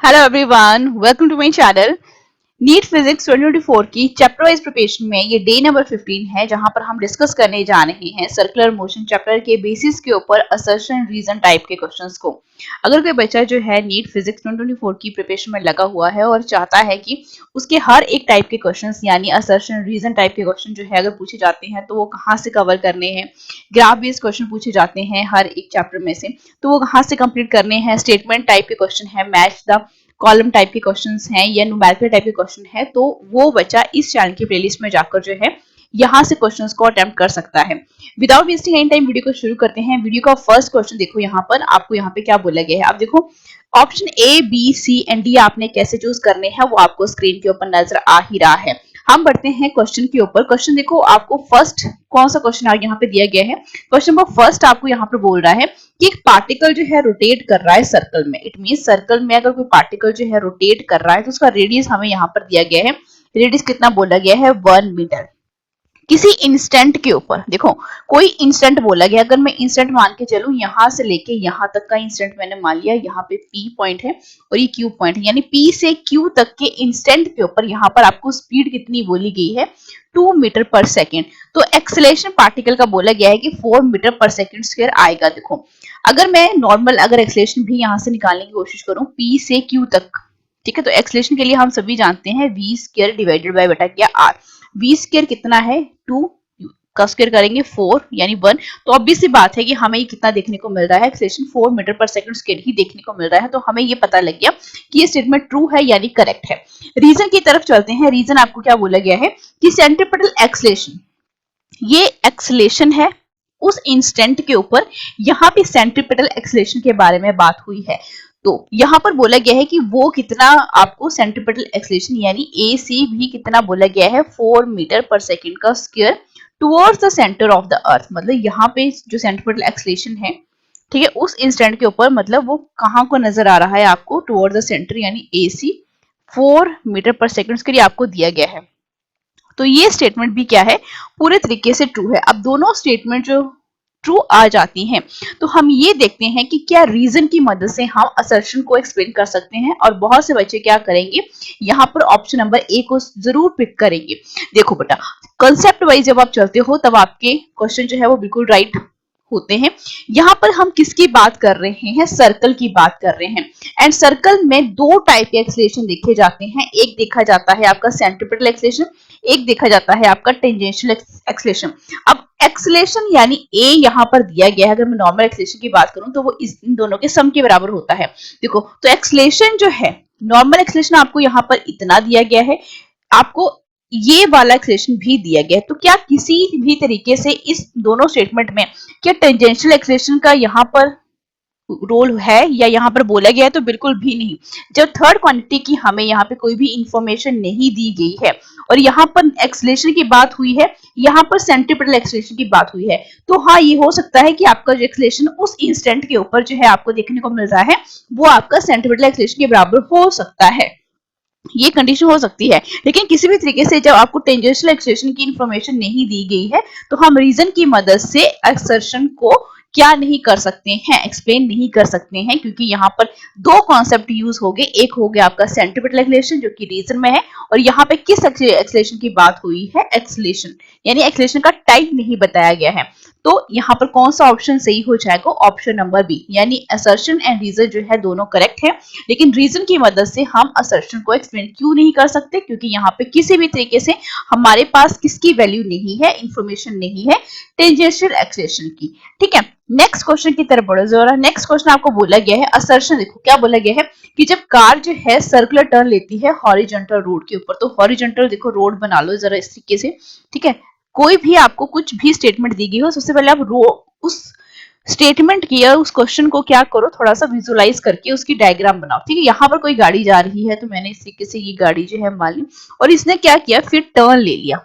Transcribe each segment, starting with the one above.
Hello everyone, welcome to my channel. NEET physics 2024 की chapter wise preparation में ये day number 15 है, जहां पर हम डिस्कस करने जा रहे हैं सर्कुलर मोशन चैप्टर के बेसिस के ऊपर असर्शन रीजन टाइप के क्वेश्चंस को। अगर कोई बच्चा जो है नीट फिजिक्स 2024 की प्रिपरेशन में लगा हुआ है और चाहता है कि उसके हर एक टाइप के क्वेश्चंस यानी असर्शन रीजन टाइप के क्वेश्चन जो है अगर पूछे जाते हैं तो वो कहाँ से कवर करने हैं, ग्राफ बेस्ड क्वेश्चन पूछे जाते हैं हर एक चैप्टर में से तो वो कहाँ से कंप्लीट करने हैं, स्टेटमेंट टाइप के क्वेश्चन है, मैच द कॉलम टाइप के क्वेश्चंस हैं या न्यूमेरिकल टाइप के क्वेश्चन है, तो वो बच्चा इस चैनल की प्लेलिस्ट में जाकर जो है यहाँ से क्वेश्चंस को अटेम्प्ट कर सकता है। Without wasting any time video को शुरू करते हैं। वीडियो का फर्स्ट क्वेश्चन देखो, यहाँ पर आपको यहाँ पे क्या बोला गया है। आप देखो option A B C and D आपने कैसे चूज करने हैं वो आपको स्क्रीन के ऊपर नजर आ ही रहा है। हम बढ़ते हैं क्वेश्चन के ऊपर। क्वेश्चन देखो, आपको फर्स्ट कौन सा क्वेश्चन यहाँ पे दिया गया है। क्वेश्चन नंबर फर्स्ट आपको यहाँ पे बोल रहा है कि एक पार्टिकल जो है रोटेट कर रहा है सर्कल में। इट मीन सर्कल में अगर कोई पार्टिकल जो है रोटेट कर रहा है तो उसका रेडियस हमें यहाँ पर दिया गया है। रेडियस कितना बोला गया है, 1 मीटर। किसी इंस्टेंट के ऊपर देखो, कोई इंस्टेंट बोला गया। अगर मैं इंस्टेंट मान के चलूं, यहां से लेके यहां तक का इंस्टेंट मैंने मान लिया। यहाँ पे P पॉइंट है और ये Q पॉइंट है, यानी P से Q तक के इंस्टेंट के ऊपर यहाँ पर आपको स्पीड कितनी बोली गई है, 2 मीटर पर सेकेंड। तो एक्सेलरेशन पार्टिकल का बोला गया है कि 4 मीटर पर सेकेंड स्क्वायर आएगा। देखो अगर मैं नॉर्मल अगर एक्सेलरेशन भी यहाँ से निकालने की कोशिश करूं P से Q तक, ठीक है, तो एक्सेलरेशन के लिए हम सभी जानते हैं v स्क्वायर डिवाइडेड बाय बटा क्या r। v स्क्वायर कितना है, 2 का स्क्वायर करेंगे 4 यानी 1। तो ऑब्वियस सी बात है कि हमें ये कितना देखने को मिल रहा है, एक्सेलरेशन 4 मीटर पर सेकंड स्क्वायर ही देखने को मिल रहा है। तो हमें ये पता लग गया कि ये स्टेटमेंट ट्रू है यानी करेक्ट है। रीजन की तरफ चलते हैं। रीजन आपको क्या बोला गया है कि सेंट्रीपिटल एक्सेलरेशन, ये एक्सेलरेशन है उस इंस्टेंट के ऊपर। यहाँ पे सेंट्रीपिटल एक्सेलरेशन के बारे में बात हुई है, तो यहाँ पर बोला गया है कि वो कितना आपको सेंट्रीपिटल एक्सेलरेशन यानी ए सी भी कितना बोला गया है, 4 मीटर पर सेकेंड का square towards the centre of the earth. मतलब यहाँ पे जो सेंट्रीपिटल एक्सेलरेशन है, ठीक है, उस इंस्टेंट के ऊपर मतलब वो कहाँ को नजर आ रहा है आपको, टुवर्ड्स द सेंटर यानी ए सी 4 मीटर पर सेकेंड के लिए आपको दिया गया है। तो ये स्टेटमेंट भी क्या है, पूरे तरीके से ट्रू है। अब दोनों स्टेटमेंट जो ट्रू आ जाती हैं तो हम ये देखते हैं कि क्या रीजन की मदद से हम असर्शन को एक्सप्लेन कर सकते हैं। और बहुत से बच्चे क्या करेंगे, यहाँ पर ऑप्शन नंबर ए को जरूर पिक करेंगे। देखो बेटा, कंसेप्ट वाइज जब आप चलते हो तब आपके क्वेश्चन जो है वो बिल्कुल राइट होते हैं। यहाँ पर हम किसकी बात कर रहे हैं, सर्कल की बात कर रहे हैं। एंड सर्कल में दो टाइप के एक्सेलरेशन देखे जाते हैं। एक देखा जाता है आपका सेंट्रीपिटल एक्सेलरेशन, एक देखा जाता है आपका टेंजेंशियल एक्सेलरेशन। अब एक्सेलरेशन यानी ए यहाँ पर दिया गया है। अगर मैं नॉर्मल एक्सेलरेशन की बात करूं तो वो इन दोनों के सम के बराबर होता है। देखो तो एक्सेलरेशन जो है, नॉर्मल एक्सेलरेशन आपको यहाँ पर इतना दिया गया है, आपको ये वाला एक्सेलरेशन भी दिया गया है। तो क्या किसी भी तरीके से इस दोनों स्टेटमेंट में क्या टेंजेंशियल एक्सेलरेशन का यहाँ पर रोल है या यहाँ पर बोला गया है, तो बिल्कुल भी नहीं। जब थर्ड क्वांटिटी की हमें यहाँ पे कोई भी इंफॉर्मेशन नहीं दी गई है और यहाँ पर एक्सेलरेशन की बात हुई है, यहाँ पर सेंट्रीपिटल एक्सेलरेशन की बात हुई है, तो हाँ ये हो सकता है कि आपका जो एक्सेलरेशन उस इंस्टेंट के ऊपर जो है आपको देखने को मिल रहा है वो आपका सेंट्रीपिटल एक्सेलरेशन के बराबर हो सकता है, ये कंडीशन हो सकती है। लेकिन किसी भी तरीके से जब आपको टेंजेंशियल एक्सेलरेशन की इंफॉर्मेशन नहीं दी गई है तो हम रीजन की मदद से एक्सर्शन को क्या नहीं कर सकते हैं, एक्सप्लेन नहीं कर सकते हैं, क्योंकि यहाँ पर दो कॉन्सेप्ट यूज हो गए। एक हो गया आपका सेंट्रीपिटल एक्सेलरेशन जो कि रीजन में है, और यहाँ पे किस एक्सेलरेशन की बात हुई है, एक्सेलरेशन यानी एक्सेलरेशन का टाइप नहीं बताया गया है। तो यहाँ पर कौन सा ऑप्शन सही हो जाएगा, ऑप्शन नंबर बी, यानी असर्शन एंड रीजन जो है दोनों करेक्ट है। लेकिन रीजन की मदद से हम असर्शन को एक्सप्लेन क्यों नहीं कर सकते, क्योंकि यहाँ पे किसी भी तरीके से हमारे पास किसकी वैल्यू नहीं है, इंफॉर्मेशन नहीं है टेंजेंशियल एक्सेलरेशन की। ठीक है, नेक्स्ट क्वेश्चन की तरफ बढ़ो जरा। नेक्स्ट क्वेश्चन आपको बोला गया है असर्शन। देखो क्या बोला गया है कि जब कार जो है सर्कुलर टर्न लेती है हॉरिजॉन्टल रोड के ऊपर, तो हॉरिजॉन्टल देखो रोड बना लो जरा इस तरीके से। ठीक है, कोई भी आपको कुछ भी स्टेटमेंट दी गई हो, सबसे पहले आप उस स्टेटमेंट की या उस क्वेश्चन को क्या करो, थोड़ा सा विजुलाइज करके उसकी डायग्राम बनाओ। ठीक है, यहाँ पर कोई गाड़ी जा रही है तो मैंने इस तरीके से ये गाड़ी जो है मान ली और इसने क्या किया, फिर टर्न ले लिया,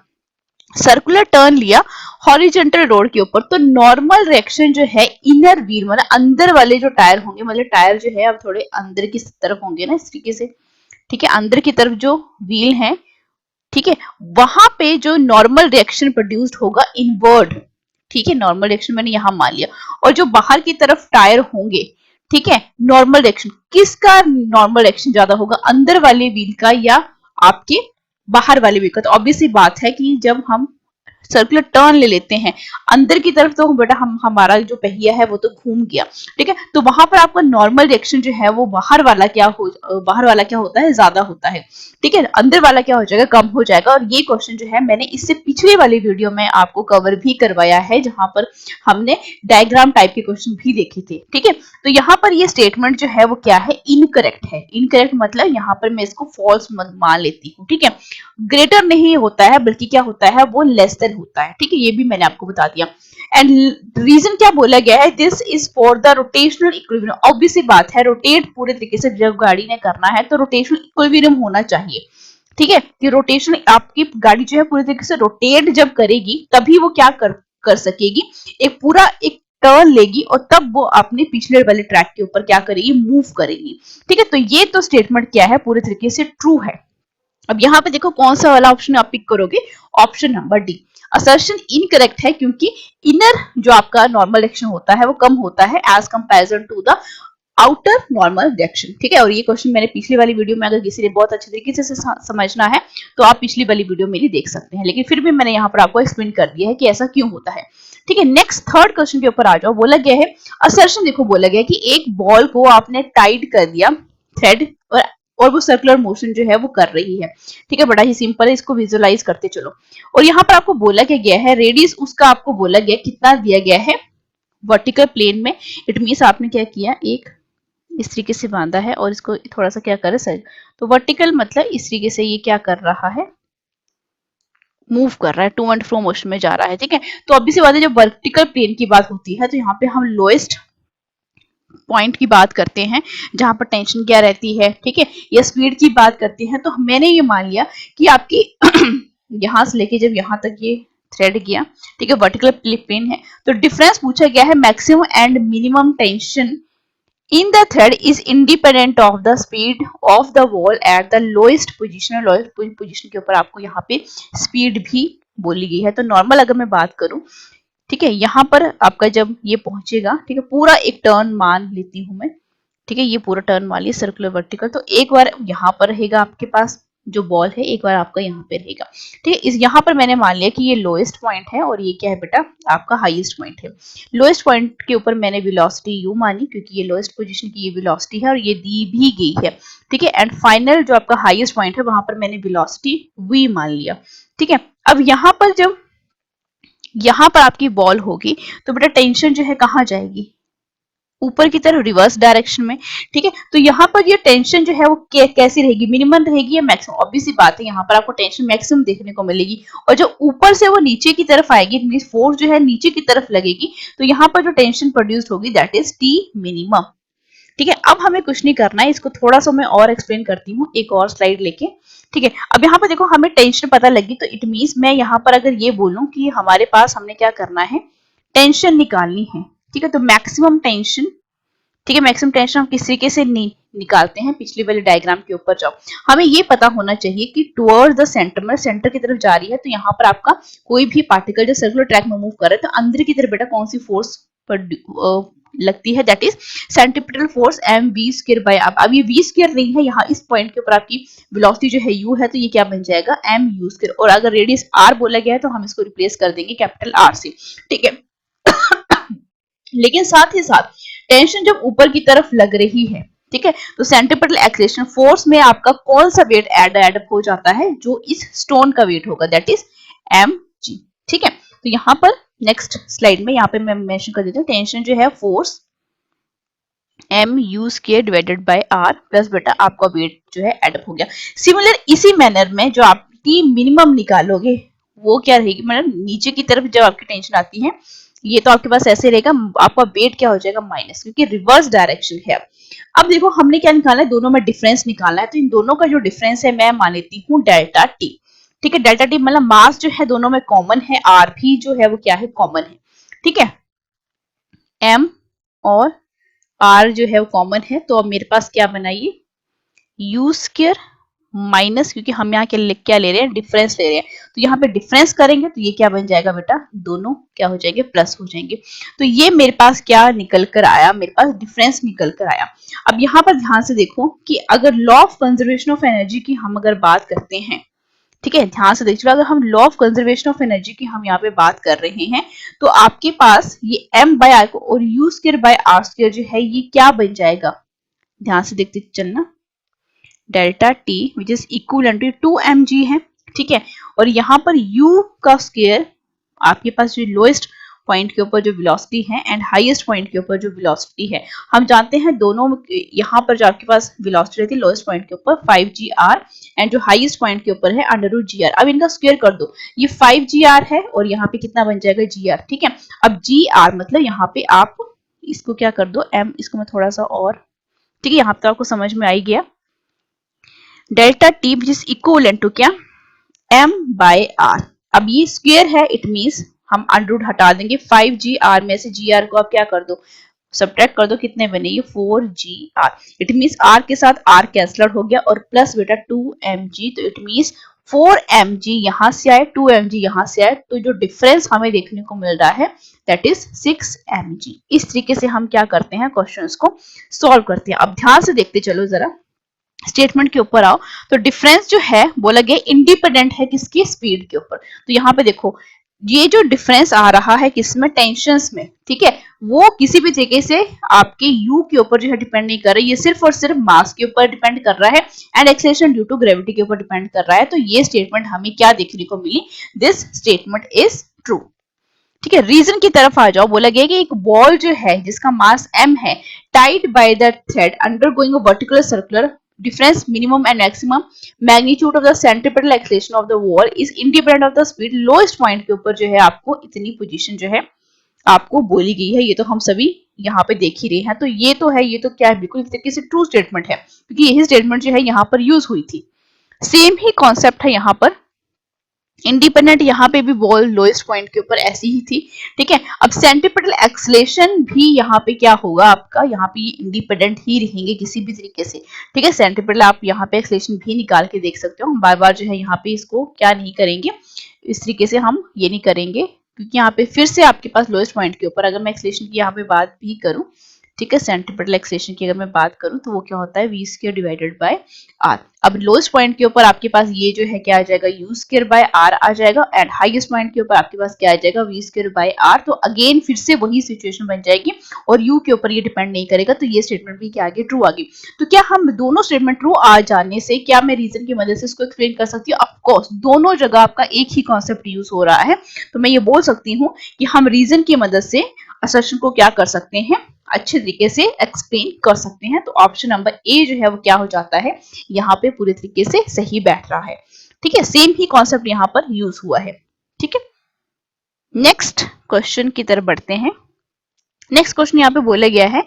सर्कुलर टर्न लिया हॉरिजॉन्टल रोड के ऊपर। तो नॉर्मल रिएक्शन जो है इनर व्हील मतलब अंदर वाले जो टायर होंगे, मतलब टायर जो है अब थोड़े अंदर की तरफ होंगे ना इस तरीके से। ठीक है, अंदर की तरफ जो व्हील है, ठीक है, वहां पे जो नॉर्मल रिएक्शन प्रोड्यूस्ड होगा इनवर्ड। ठीक है, नॉर्मल रिएक्शन मैंने यहां मान लिया। और जो बाहर की तरफ टायर होंगे, ठीक है। नॉर्मल डायरेक्शन, किसका नॉर्मल डायरेक्शन ज्यादा होगा, अंदर वाले व्हील का या आपके बाहर वाले व्हील का। तो ऑब्वियसली बात है कि जब हम सर्कुलर टर्न ले लेते हैं अंदर की तरफ, तो बेटा हमारा जो पहिया है वो तो घूम गया, ठीक है। तो वहां पर आपका नॉर्मल डायरेक्शन जो है वो बाहर वाला क्या होता है, ज्यादा होता है, ठीक है। अंदर वाला क्या हो जाएगा, कम हो जाएगा। और ये क्वेश्चन जो है मैंने इससे पिछले वाली वीडियो में आपको कवर भी करवाया है, जहां पर हमने डायग्राम टाइप के क्वेश्चन भी देखे थे, ठीक है। तो यहाँ पर ये स्टेटमेंट जो है वो क्या है, इनकरेक्ट है। इनकरेक्ट मतलब यहाँ पर मैं इसको फॉल्स मान लेती हूँ, ठीक है। ग्रेटर नहीं होता है बल्कि क्या होता है, वो लेस देन होता है, ठीक है। ये भी मैंने आपको बता दिया। एंड रीजन क्या बोला गया है, this is for the rotational equilibrium. Obviously बात है, रोटेट पूरे तरीके से जब गाड़ी ने करना है तो रोटेशनल इक्विलिब्रियम होना चाहिए, ठीक है। कि रोटेशन, आपकी गाड़ी जो है पूरे तरीके से रोटेट जब करेगी तभी वो क्या कर सकेगी, एक टर्न लेगी और तब वो अपने पिछले वाले ट्रैक के ऊपर क्या करेगी, मूव करेगी, ठीक है। तो ये तो स्टेटमेंट क्या है, पूरे तरीके से ट्रू है। अब यहाँ पे देखो कौन सा वाला ऑप्शन आप पिक करोगे, option number D. Assertion incorrect है क्योंकि इनर जो आपका नॉर्मल डायरेक्शन होता है वो कम होता है as comparison to the outer normal direction, ठीक है। और ये क्वेश्चन मैंने पिछली वाली वीडियो में, अगर किसी ने बहुत अच्छे तरीके से समझना है तो आप पिछली वाली वीडियो मेरी देख सकते हैं, लेकिन फिर भी मैंने यहाँ पर आपको एक्सप्लेन कर दिया है कि ऐसा क्यों होता है, ठीक है। नेक्स्ट थर्ड क्वेश्चन के ऊपर आ जाओ। बोला गया है असर्शन, देखो बोला गया कि एक बॉल को आपने टाइट कर दिया थ्रेड और वो सर्कुलर मोशन जो है वो कर रही है, ठीक है। बड़ा ही सिंपल है, इसको विजुअलाइज करते चलो। और यहाँ पर आपको बोला क्या गया है, रेडियस उसका आपको बोला गया कितना दिया गया है, वर्टिकल प्लेन में। इट मीन्स आपने क्या किया, एक इस तरीके से बांधा है और इसको थोड़ा सा क्या करे साइड, तो वर्टिकल मतलब इस तरीके से ये क्या कर रहा है, मूव कर रहा है, टू एंड फ्रो मोशन में जा रहा है, ठीक है। तो अभी से बात है, जब वर्टिकल प्लेन की बात होती है तो यहाँ पे हम लोएस्ट पॉइंट की बात करते हैं जहां पर टेंशन क्या रहती है, ठीक है, या स्पीड की बात करते हैं। तो मैंने ये मान लिया कि आपकी यहां से लेके जब यहां तक ये थ्रेड गया, ठीक है, वर्टिकल प्लेन है, तो डिफरेंस पूछा गया है maximum and minimum tension in the thread is independent of the speed of the wall at the lowest position। lowest position के ऊपर आपको यहाँ पे स्पीड भी बोली गई है। तो नॉर्मल अगर मैं बात करूं, ठीक है, यहाँ पर आपका जब ये पहुंचेगा, ठीक है, पूरा एक टर्न मान लेती हूं मैं, ठीक है, ये पूरा टर्न मान लिया सर्कुलर वर्टिकल। तो एक बार यहाँ पर रहेगा आपके पास जो बॉल है, एक बार आपका यहाँ पे रहेगा, ठीक है। इस यहाँ पर मैंने मान लिया कि ये लोएस्ट पॉइंट है और ये क्या है बेटा, आपका हाईएस्ट पॉइंट है। लोएस्ट पॉइंट के ऊपर मैंने वेलोसिटी यू मानी क्योंकि ये लोएस्ट पोजीशन की ये वेलोसिटी है और ये दी भी गई है, ठीक है। एंड फाइनल जो आपका हाईएस्ट पॉइंट है वहां पर मैंने वेलोसिटी वी मान लिया, ठीक है। अब यहाँ पर जब यहाँ पर आपकी बॉल होगी तो बेटा टेंशन जो है कहाँ जाएगी, ऊपर की तरफ, रिवर्स डायरेक्शन में, ठीक है। तो यहाँ पर ये टेंशन जो है वो कैसी रहेगी, मिनिमम रहेगी या मैक्सिमम। ऑब्वियसली बात है, यहाँ पर आपको टेंशन मैक्सिमम देखने को मिलेगी और जो ऊपर से वो नीचे की तरफ आएगी, मींस फोर्स जो है नीचे की तरफ लगेगी, तो यहाँ पर जो टेंशन प्रोड्यूस होगी दैट इज टी मिनिमम, ठीक है। अब हमें कुछ नहीं करना है, इसको थोड़ा सा मैं और एक्सप्लेन करती हूँ एक और स्लाइड लेके, ठीक है। अब यहाँ पर देखो हमें टेंशन पता लगी, तो इट मीन्स मैं यहाँ पर अगर ये बोलूं कि हमारे पास हमने क्या करना है, टेंशन निकालनी है, ठीक है। तो मैक्सिमम टेंशन, ठीक है, मैक्सिमम टेंशन हम किस तरीके से निकालते हैं, पिछली वाले डायग्राम के ऊपर जाओ। हमें ये पता होना चाहिए कि टुवर्ड्स द सेंटर में, सेंटर की तरफ जा रही है, तो यहाँ पर आपका कोई भी पार्टिकल जो सर्कुलर ट्रैक में मूव कर रहा है तो अंदर की तरफ बेटा कौन सी फोर्स लगती है, that is centripetal force M V square by. अब ये वी स्क्वायर नहीं है, यहाँ इस पॉइंट के ऊपर आपकी वेलोसिटी जो है यू है, तो ये क्या बन जाएगा, एम यू स्क्वायर। और अगर रेडियस आर बोला गया है तो हम इसको रिप्लेस कर देंगे कैपिटल आर से, ठीक है। लेकिन साथ ही साथ टेंशन जब ऊपर की तरफ लग रही है, ठीक है, तो सेंट्रीपिटल एक्सेलरेशन फोर्स में आपका कौन सा वेट एड हो जाता है, जो इस स्टोन का वेट होगा, दैट इज एम जी, ठीक है। तो यहाँ पर नेक्स्ट स्लाइड में यहाँ पे मैं मेंशन कर देती हूँ, टेंशन जो है force M U square divided by R plus बेटा आपका वेट जो है एडअप हो गया। सिमिलर इसी मैनर में जो आप टी मिनिमम निकालोगे वो क्या रहेगी, मतलब नीचे की तरफ जब आपकी टेंशन आती है ये तो आपके पास ऐसे रहेगा, आपका वेट क्या हो जाएगा माइनस, क्योंकि रिवर्स डायरेक्शन है। अब देखो हमने क्या निकाला है, दोनों में डिफरेंस निकालना है, तो इन दोनों का जो डिफरेंस है मैं मान लेती हूँ डेल्टा टी, ठीक है। डेल्टा टी मतलब मास जो है दोनों में कॉमन है, आर भी जो है वो क्या है, कॉमन है, ठीक है। एम और आर जो है वो कॉमन है, तो अब मेरे पास क्या बनाइए, यू स्क्वायर माइनस, क्योंकि हम यहाँ क्या ले रहे हैं, डिफरेंस ले रहे हैं, तो यहाँ पे डिफरेंस करेंगे तो ये क्या बन जाएगा बेटा, दोनों क्या हो जाएंगे, प्लस हो जाएंगे। तो ये मेरे पास क्या निकल कर आया, मेरे पास डिफरेंस निकल कर आया। अब यहाँ पर ध्यान से देखो कि अगर law of conservation of energy की हम अगर बात करते हैं, ठीक है, ध्यान से देखिए, अगर हम law of conservation of energy की हम यहाँ पे बात कर रहे हैं, तो आपके पास ये m बाय आर और U square by R square जो है ये क्या बन जाएगा, ध्यान से देखते चलना, delta T which is equal to 2mg है, ठीक है। और यहाँ पर u का स्क्वायर, आपके पास जो लोएस्ट पॉइंट के ऊपर जो वेलोसिटी है एंड हाईएस्ट पॉइंट के ऊपर जो वेलोसिटी है, हम जानते हैं दोनों, यहाँ पर जो आपके पास वेलोसिटी रहती है लोएस्ट पॉइंट के ऊपर 5gr एंड जो हाईएस्ट पॉइंट के ऊपर है √gr। अब इनका स्क्वायर कर दो, ये 5gr है और यहाँ पे कितना बन जाएगा, gr, ठीक है। अब gr मतलब यहाँ पे आप इसको क्या कर दो, m, इसको मैं थोड़ा सा और, ठीक है, यहाँ पे आपको समझ में आई गया, delta T which is equal to क्या, m बाय r। अब ये स्क्वायर है, इट मींस हम अंडर हटा देंगे, 5gr में से gr को आप क्या कर दो, सब्ट्रैक्ट कर दो, कितने बने ये 4gr। इट मींस r के साथ r कैंसल हो गया और प्लस बेटा 2mg, तो इट मींस 4mg यहाँ से आए, 2mg यहाँ से आए, तो जो डिफरेंस हमें देखने को मिल रहा है दैट इज 6mg। इस तरीके से हम क्या करते हैं, क्वेश्चंस को सॉल्व करते हैं। अब ध्यान से देखते चलो जरा, स्टेटमेंट के ऊपर आओ, तो डिफरेंस जो है बोला गया इंडिपेंडेंट है किसकी, स्पीड के ऊपर। तो यहाँ पे देखो ये जो डिफरेंस आ रहा है किसमें, टेंशंस में, ठीक है, वो किसी भी तरीके से आपके u के ऊपर जो है डिपेंड नहीं कर रहा है, ये सिर्फ और सिर्फ मास के ऊपर डिपेंड कर रहा है and acceleration due to gravity के ऊपर डिपेंड कर रहा है। तो ये स्टेटमेंट हमें क्या देखने को मिली, दिस स्टेटमेंट इज ट्रू, ठीक है। रीजन की तरफ आ जाओ, बोला गया कि एक बॉल जो है जिसका मास m है, tied by the thread undergoing a vertical circular difference minimum and maximum magnitude of the centripetal acceleration of the wall is independent of the speed, lowest point के ऊपर जो है आपको इतनी पोजीशन जो है आपको बोली गई है, ये तो हम सभी यहाँ पे देख ही रहे हैं। तो ये तो है, ये तो क्या है, बिल्कुल एक तरीके से ट्रू स्टेटमेंट है, क्योंकि यही स्टेटमेंट जो है यहाँ पर यूज हुई थी। सेम ही कॉन्सेप्ट है यहाँ पर, इंडिपेंडेंट यहाँ पे भी बॉल लोएस्ट पॉइंट के ऊपर ऐसी ही थी, ठीक है। अब सेंट्रिपेटल एक्सेलरेशन भी यहाँ पे क्या होगा आपका, यहाँ पे इंडिपेंडेंट ही रहेंगे किसी भी तरीके से, ठीक है। सेंट्रिपेटल आप यहाँ पे एक्सेलरेशन भी निकाल के देख सकते हो, हम बार बार जो है यहाँ पे इसको क्या नहीं करेंगे, इस तरीके से हम ये नहीं करेंगे, क्योंकि यहाँ पे फिर से आपके पास लोएस्ट पॉइंट के ऊपर अगर मैं एक्सेलरेशन की यहाँ पे बात भी करूँ, ठीक है, सेंट्रिपेटल एक्सेलरेशन की अगर मैं बात करूं तो वो क्या होता है, v square divided bye r। अब लोएस्ट पॉइंट के ऊपर आपके पास ये जो है क्या आ जाएगा, u स्क्वायर बाय r आ जाएगा एंड हाईएस्ट पॉइंट के ऊपर आपके पास क्या आ जाएगा, v स्क्वायर बाय r। तो अगेन फिर से वही सिचुएशन बन जाएगी और u के ऊपर ये डिपेंड नहीं करेगा, तो ये स्टेटमेंट भी क्या आ गई, ट्रू आ गई। तो क्या हम दोनों स्टेटमेंट ट्रू आ जाने से क्या मैं रीजन की मदद से इसको एक्सप्लेन कर सकती हूँ, ऑफकोर्स दोनों जगह आपका एक ही कॉन्सेप्ट यूज हो रहा है, तो मैं ये बोल सकती हूँ कि हम रीजन की मदद से असर्शन को क्या कर सकते हैं, अच्छे तरीके से एक्सप्लेन कर सकते हैं। तो ऑप्शन नंबर ए जो है वो क्या हो जाता है, यहाँ पे पूरे तरीके से सही बैठ रहा है, ठीक है। सेम ही कॉन्सेप्ट यहाँ पर यूज हुआ है, ठीक है। नेक्स्ट क्वेश्चन की तरफ बढ़ते हैं। नेक्स्ट क्वेश्चन यहाँ पे बोला गया है,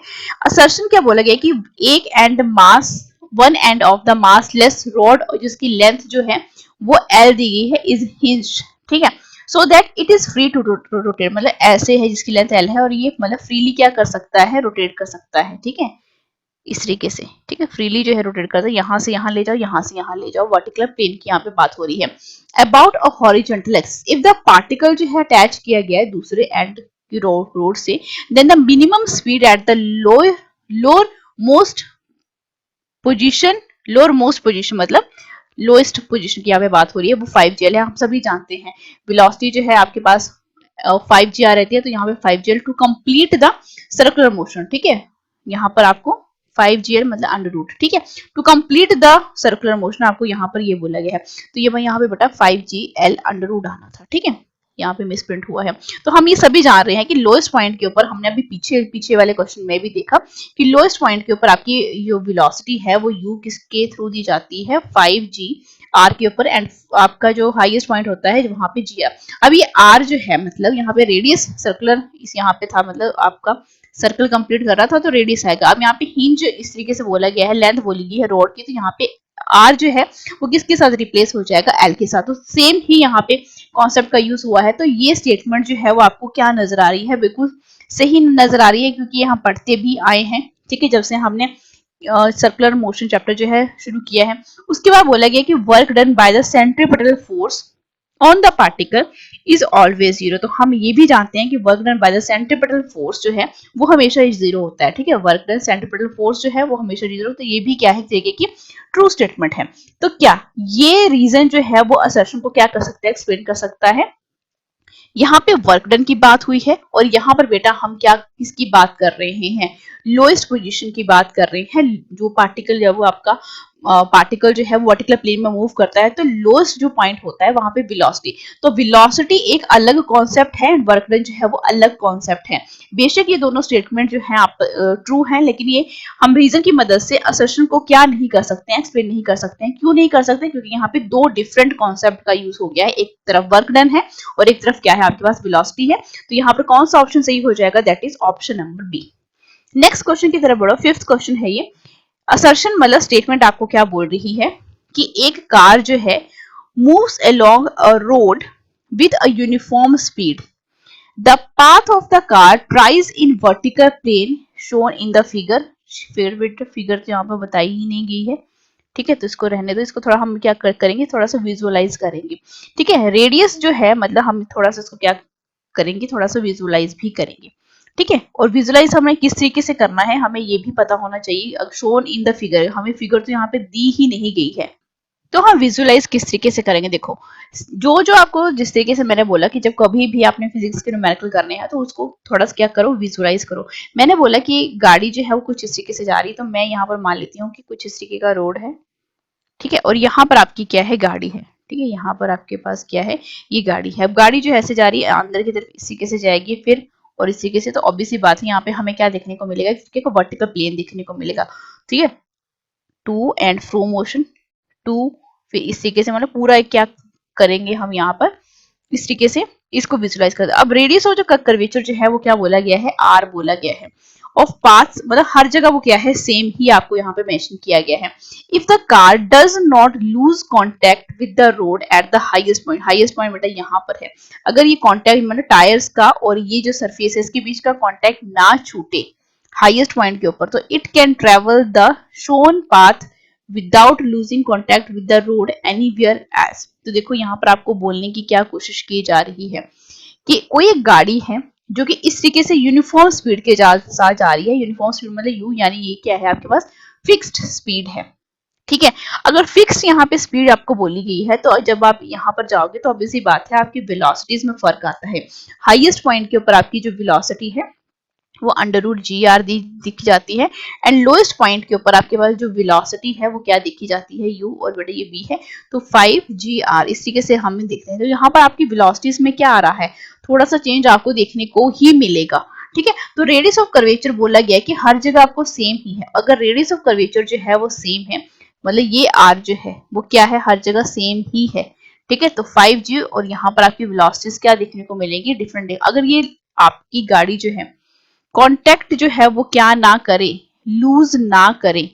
असर्शन क्या बोला गया कि एक and mass, one end of the mass less rod जिसकी लेंथ जो है वो L दी गई है, इज हिंज्ड, ठीक है, so that it is free to rotate, मतलब ऐसे है जिसकी लेंथ L है और ये मतलब फ्रीली क्या कर सकता है, रोटेट कर सकता है, ठीक है, इस तरीके से, ठीक है, फ्रीली जो है रोटेट करता है, यहाँ से यहाँ ले जाओ, यहाँ से यहाँ ले जाओ, वर्टिकल प्लेन की यहाँ पे बात हो रही है। About a horizontal axis, if the particle जो है अटैच किया गया है दूसरे एंड की रोड से, then the minimum speed at the lower most position मतलब लोएस्ट पोजीशन की यहाँ पे बात हो रही है, वो 5gl है, हम सभी जानते हैं। वेलोसिटी जो है आपके पास 5gr रहती है, तो यहाँ पे 5gl to complete the circular motion, ठीक है, यहाँ पर आपको 5gl मतलब अंडर रूट, ठीक है, to complete the circular motion आपको यहाँ पर ये बोला गया है, तो ये यहाँ पे बेटा 5gl अंडर रूट आना था, ठीक है, यहाँ पे मिसप्रिंट हुआ है। तो हम ये सभी जान रहे हैं कि लोएस्ट पॉइंट के ऊपर, हमने अभी पीछे वाले क्वेश्चन में भी देखा कि लोएस्ट पॉइंट के ऊपर आपकी जो वेलोसिटी है वो u किसके थ्रू दी जाती है, 5gr के ऊपर, एंड आपका जो हाईएस्ट पॉइंट होता है वहां पे gr। अब ये r जो है मतलब यहाँ पे रेडियस सर्कुलर इस यहाँ पे था, मतलब आपका सर्कल कंप्लीट कर रहा था तो रेडियस आएगा। अब यहाँ पे हिंज इस तरीके से बोला गया है, लेंथ बोली गई है रोड की, तो यहाँ पे r जो है वो किसके साथ रिप्लेस हो जाएगा, l के साथ। तो सेम ही यहाँ पे कॉन्सेप्ट का यूज हुआ है। तो ये स्टेटमेंट जो है वो आपको क्या नजर आ रही है, बिल्कुल सही नजर आ रही है, क्योंकि यहाँ पढ़ते भी आए हैं, ठीक है, जब से हमने सर्कुलर मोशन चैप्टर जो है शुरू किया है। उसके बाद बोला गया कि work done by the centripetal force on the particle is always zero. तो हम ये भी जानते हैं कि work done by the centripetal force जो है वो हमेशा जीरो होता है। ठीक है, वर्क डन सेंट्रीपिटल फोर्स जो है वो हमेशा जीरो। तो ये भी क्या है देखिए कि ट्रू स्टेटमेंट है। तो क्या ये रीजन जो है वो असर्शन को क्या कर सकता है, एक्सप्लेन कर सकता है। यहाँ पे वर्क डन की बात हुई है और यहाँ पर बेटा हम क्या किसकी बात कर रहे हैं, लोएस्ट पोजीशन की बात कर रहे हैं। जो पार्टिकल जब वो आपका पार्टिकल जो है वो वर्टिकल प्लेन में मूव करता है तो लोएस्ट जो पॉइंट होता है वहां पे वेलोसिटी। तो वेलोसिटी एक अलग कॉन्सेप्ट है, वर्क डन जो है वो अलग कॉन्सेप्ट है। बेशक ये दोनों स्टेटमेंट जो है आप ट्रू हैं, लेकिन ये हम रीजन की मदद से असर्शन को क्या नहीं कर सकते हैं, एक्सप्लेन नहीं कर सकते हैं। क्यों नहीं कर सकते, क्योंकि यहाँ पे दो डिफरेंट कॉन्सेप्ट का यूज हो गया है। एक तरफ वर्क डन है और एक तरफ क्या है आपके पास वेलोसिटी है। तो यहाँ पर कौन सा ऑप्शन सही हो जाएगा, that is option number B. Next question की तरफ बढ़ो, फिफ्थ क्वेश्चन है ये। असर्शन मतलब स्टेटमेंट आपको क्या बोल रही है कि एक कार जो है moves along a road with a uniform speed, the path of the car tries in vertical plane shown in the figure. Figure तो यहाँ पर बताई ही नहीं गई है। ठीक है, तो इसको रहने दो, इसको थोड़ा हम क्या करेंगे, थोड़ा सा विजुअलाइज करेंगे। ठीक है, रेडियस जो है मतलब हम थोड़ा सा इसको क्या करेंगे, थोड़ा सा विजुअलाइज भी करेंगे। ठीक है, और विजुअलाइज हमें किस तरीके से करना है हमें ये भी पता होना चाहिए। शोन इन द फिगर, हमें फिगर तो यहाँ पे दी ही नहीं गई है, तो हम विजुअलाइज किस तरीके से करेंगे। देखो जो जो आपको जिस तरीके से मैंने बोला कि जब कभी भी आपने फिजिक्स के न्यूमेरिकल करने हैं तो उसको थोड़ा सा क्या करो, विजुअलाइज करो। मैंने बोला कि गाड़ी जो है वो कुछ इस तरीके से जा रही है, तो मैं यहाँ पर मान लेती हूँ कि कुछ इस तरीके का रोड है। ठीक है, और यहाँ पर आपकी क्या है, गाड़ी है। ठीक है, यहाँ पर आपके पास क्या है, ये गाड़ी है। अब गाड़ी जो ऐसे जा रही है अंदर की तरफ, इसी के से जाएगी फिर और इसी के से, तो ऑब्वियसली बात है यहाँ पे हमें क्या देखने को मिलेगा, इसके को वर्टिकल प्लेन देखने को मिलेगा। ठीक है, to and fro motion, to फिर इस तरीके से, मतलब पूरा एक क्या करेंगे हम यहाँ पर इस तरीके से इसको विजुअलाइज कर। अब रेडियस ऑफ जो कर्वेचर जो है वो क्या बोला गया है, आर बोला गया है। ऑफ पाथ्स मतलब हर जगह वो क्या है, सेम ही आपको यहाँ पे मेंशन किया गया है। If the car does not lose contact with the road at the highest point, highest point बेटा यहाँ पर है। अगर ये कॉन्टेक्ट मतलब टायर्स का और ये जो सरफेस है इसके बीच का कॉन्टेक्ट ना छूटे हाईएस्ट पॉइंट के ऊपर, तो it can travel the shown path without losing contact with the road anywhere edge. तो देखो यहाँ पर आपको बोलने की क्या कोशिश की जा रही है कि कोई एक गाड़ी है जो कि इस तरीके से यूनिफॉर्म स्पीड के साथ जा रही है। यूनिफॉर्म स्पीड मतलब यू, यानी ये क्या है आपके पास फिक्स्ड स्पीड है। ठीक है, अगर फिक्स यहाँ पे स्पीड आपको बोली गई है तो जब आप यहाँ पर जाओगे तो ऑब्वियसली बात है आपकी वेलोसिटीज में फर्क आता है। हाईएस्ट पॉइंट के ऊपर आपकी जो वेलोसिटी है वो अंडर रूट जी आर दिखी जाती है, एंड लोएस्ट पॉइंट के ऊपर आपके पास जो वेलोसिटी है वो क्या दिखी जाती है, यू, और बेटा ये वी है तो 5 GR। इस तरीके से हम देखते हैं। तो यहाँ पर आपकी वेलोसिटीज में क्या आ रहा है, थोड़ा सा चेंज आपको देखने को ही मिलेगा। ठीक है, तो रेडियस ऑफ कर्वेचर बोला गया है कि हर जगह आपको सेम ही है। अगर रेडियस ऑफ कर्वेचर जो है वो सेम है मतलब ये आर जो है वो क्या है, हर जगह सेम ही है। ठीक है, तो 5G और यहाँ पर आपकी वेलोसिटीज क्या देखने को मिलेगी, डिफरेंट। अगर ये आपकी गाड़ी जो है कांटेक्ट जो है वो क्या ना करे, लूज ना करे।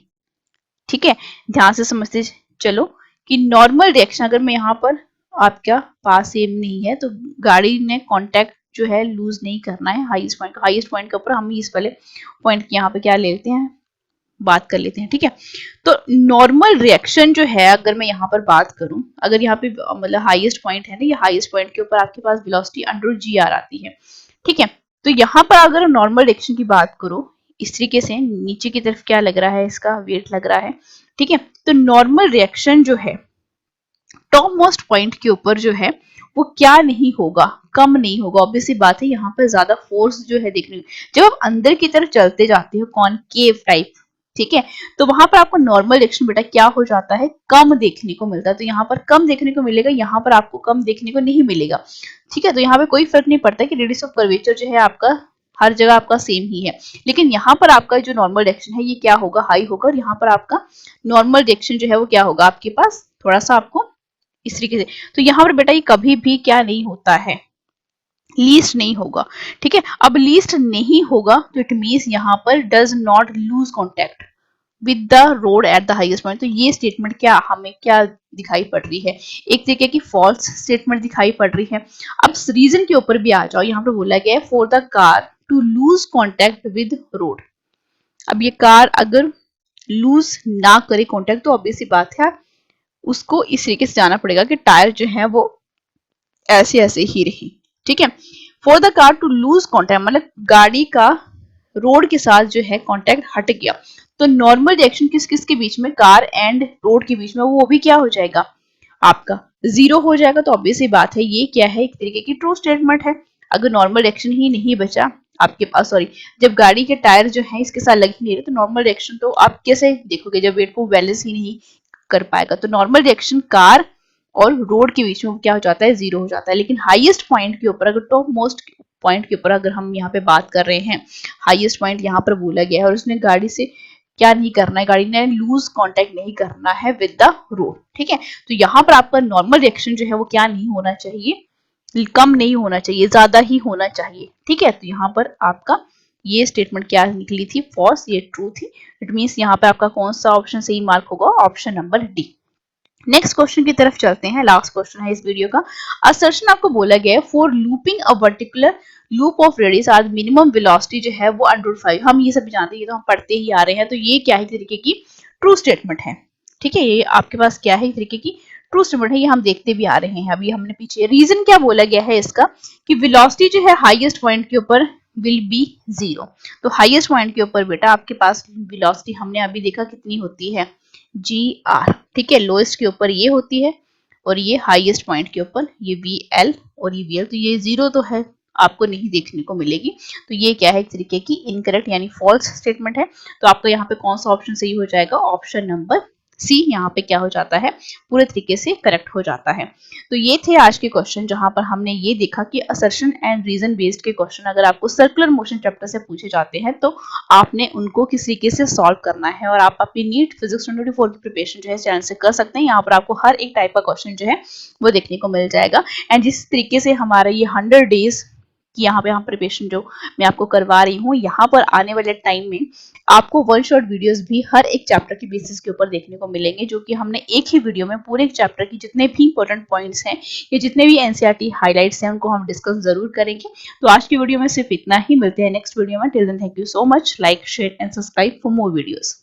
ठीक है, ध्यान से समझते चलो कि नॉर्मल रिएक्शन अगर मैं यहाँ पर आपका पास सेम नहीं है तो गाड़ी ने कांटेक्ट जो है लूज नहीं करना है हाईएस्ट पॉइंट के ऊपर। हम इस वाले पॉइंट की यहाँ पे क्या ले लेते हैं, बात कर लेते हैं। ठीक है, तो नॉर्मल रिएक्शन जो है अगर मैं यहाँ पर बात करूं, अगर यहाँ पे मतलब हाईएस्ट पॉइंट है ना, ये हाईएस्ट पॉइंट के ऊपर आपके पास वेलोसिटी अंडर जी आर आती है। ठीक है, तो यहाँ पर अगर नॉर्मल रिएक्शन की बात करो इस तरीके से, नीचे की तरफ क्या लग रहा है, इसका वेट लग रहा है। ठीक है, तो नॉर्मल रिएक्शन जो है टॉप मोस्ट पॉइंट के ऊपर जो है वो क्या नहीं होगा, कम नहीं होगा। ऑब्वियसली बात है यहाँ पर ज्यादा फोर्स जो है देखने को, जब आप अंदर की तरफ चलते जाते हो कॉनकेव टाइप, ठीक है, तो वहां पर आपको नॉर्मल रिएक्शन बेटा क्या हो जाता है, कम देखने को मिलता है। तो यहाँ पर कम देखने को मिलेगा, यहाँ पर आपको कम देखने को नहीं मिलेगा। ठीक है, तो यहाँ पे कोई फर्क नहीं पड़ता कि रेडियस ऑफ कर्वेचर जो है आपका हर जगह आपका सेम ही है, लेकिन यहाँ पर आपका जो नॉर्मल रिएक्शन है ये क्या होगा, हाई होगा, और यहाँ पर आपका नॉर्मल रिएक्शन जो है वो क्या होगा आपके पास थोड़ा सा आपको इस तरीके से। तो यहाँ पर बेटा ये कभी भी क्या नहीं होता है, लीस्ट नहीं होगा। ठीक है, अब लीस्ट नहीं होगा तो इट मीन्स यहाँ पर does not lose contact with the road at the highest point. तो ये स्टेटमेंट क्या हमें क्या दिखाई पड़ रही है, एक तरीके की फॉल्स स्टेटमेंट दिखाई पड़ रही है। अब रीजन के ऊपर भी आ जाओ, यहाँ पर बोला गया है for the car to lose contact with road. अब ये कार अगर लूज ना करे कॉन्टेक्ट, तो ऑब्वियसली बात है उसको इस तरीके से जाना पड़ेगा कि टायर जो है वो ऐसे ऐसे ही रहे। ठीक है, for the car to lose contact मतलब गाड़ी का रोड के साथ जो है कॉन्टेक्ट हट गया, तो नॉर्मल रिएक्शन किस किस के बीच में, कार एंड रोड के बीच में, वो भी क्या हो जाएगा आपका जीरो हो जाएगा। तो ऑब्वियसली बात है ये क्या है, एक तरीके की ट्रू स्टेटमेंट है। अगर नॉर्मल रिएक्शन ही नहीं बचा आपके पास, सॉरी, जब गाड़ी के टायर जो है इसके साथ लग ही नहीं रहे, तो नॉर्मल रिएक्शन तो आप कैसे देखोगे जब वेट को बैलेंस ही नहीं कर पाएगा। तो नॉर्मल रिएक्शन कार और रोड के बीच में क्या हो जाता है, जीरो हो जाता है। लेकिन हाईएस्ट पॉइंट के ऊपर, अगर टॉप मोस्ट पॉइंट के ऊपर अगर हम यहाँ पे बात कर रहे हैं, हाईएस्ट पॉइंट यहाँ पर बोला गया है और उसने गाड़ी से क्या नहीं करना है, गाड़ी ने लूज कांटेक्ट नहीं करना है विद द रोड। ठीक है, तो यहाँ पर आपका नॉर्मल रिएक्शन जो है वो क्या नहीं होना चाहिए, कम नहीं होना चाहिए, ज्यादा ही होना चाहिए। ठीक है, तो यहाँ पर आपका ये स्टेटमेंट क्या निकली थी, फॉल्स, ये ट्रू थी। इट मीन्स यहाँ पे आपका कौन सा ऑप्शन सही मार्क होगा, option number D. Next question की तरफ चलते हैं, लास्ट क्वेश्चन है इस वीडियो का। असर्शन आपको बोला गया है for looping a particular loop of radius R minimum velocity जो है वो √5। हम ये सब जानते हैं, ये तो हम पढ़ते ही आ रहे हैं। तो ये क्या है, तरीके की ट्रू स्टेटमेंट है। ठीक है, ये आपके पास क्या है, तरीके की ट्रू स्टेटमेंट है, ये हम देखते भी आ रहे हैं। अभी हमने पीछे रीजन क्या बोला गया है इसका, कि वेलोसिटी जो है हाईएस्ट पॉइंट के ऊपर विल बी 0। तो हाईएस्ट पॉइंट के ऊपर बेटा आपके पास वेलोसिटी हमने अभी देखा कितनी होती है, GR। ठीक है, लोएस्ट के ऊपर ये होती है और ये हाईएस्ट पॉइंट के ऊपर ये VL और ये VL। तो ये 0 तो है, आपको नहीं देखने को मिलेगी। तो ये क्या है, एक तरीके की इनकरेक्ट यानी फॉल्स स्टेटमेंट है। तो आपका यहाँ पे कौन सा ऑप्शन सही हो जाएगा, ऑप्शन नंबर सी यहाँ पे क्या हो जाता है, पूरे तरीके से करेक्ट हो जाता है। तो ये थे आज के क्वेश्चन, जहां पर हमने ये देखा कि असर्शन एंड रीजन बेस्ड के क्वेश्चन अगर आपको सर्कुलर मोशन चैप्टर से पूछे जाते हैं तो आपने उनको किस तरीके से सॉल्व करना है। और आप अपनी नीट फिजिक्स 2024 की प्रिपरेशन जो है चैनल से कर सकते हैं। यहाँ पर आपको हर एक टाइप का क्वेश्चन जो है वो देखने को मिल जाएगा। एंड जिस तरीके से हमारा ये 100 डेज कि यहाँ पे हम प्रिपरेशन जो मैं आपको करवा रही हूँ, यहाँ पर आने वाले टाइम में आपको वन शॉट वीडियोस भी हर एक चैप्टर की बेसिस के ऊपर देखने को मिलेंगे, जो कि हमने एक ही वीडियो में पूरे चैप्टर की जितने भी इंपॉर्टेंट पॉइंट्स हैं या जितने भी एनसीईआरटी हाइलाइट्स हैं उनको हम डिस्कस जरूर करेंगे। तो आज की वीडियो में सिर्फ इतना ही, मिलते हैं नेक्स्ट वीडियो में। Till then thank you so much, like share and subscribe for more videos.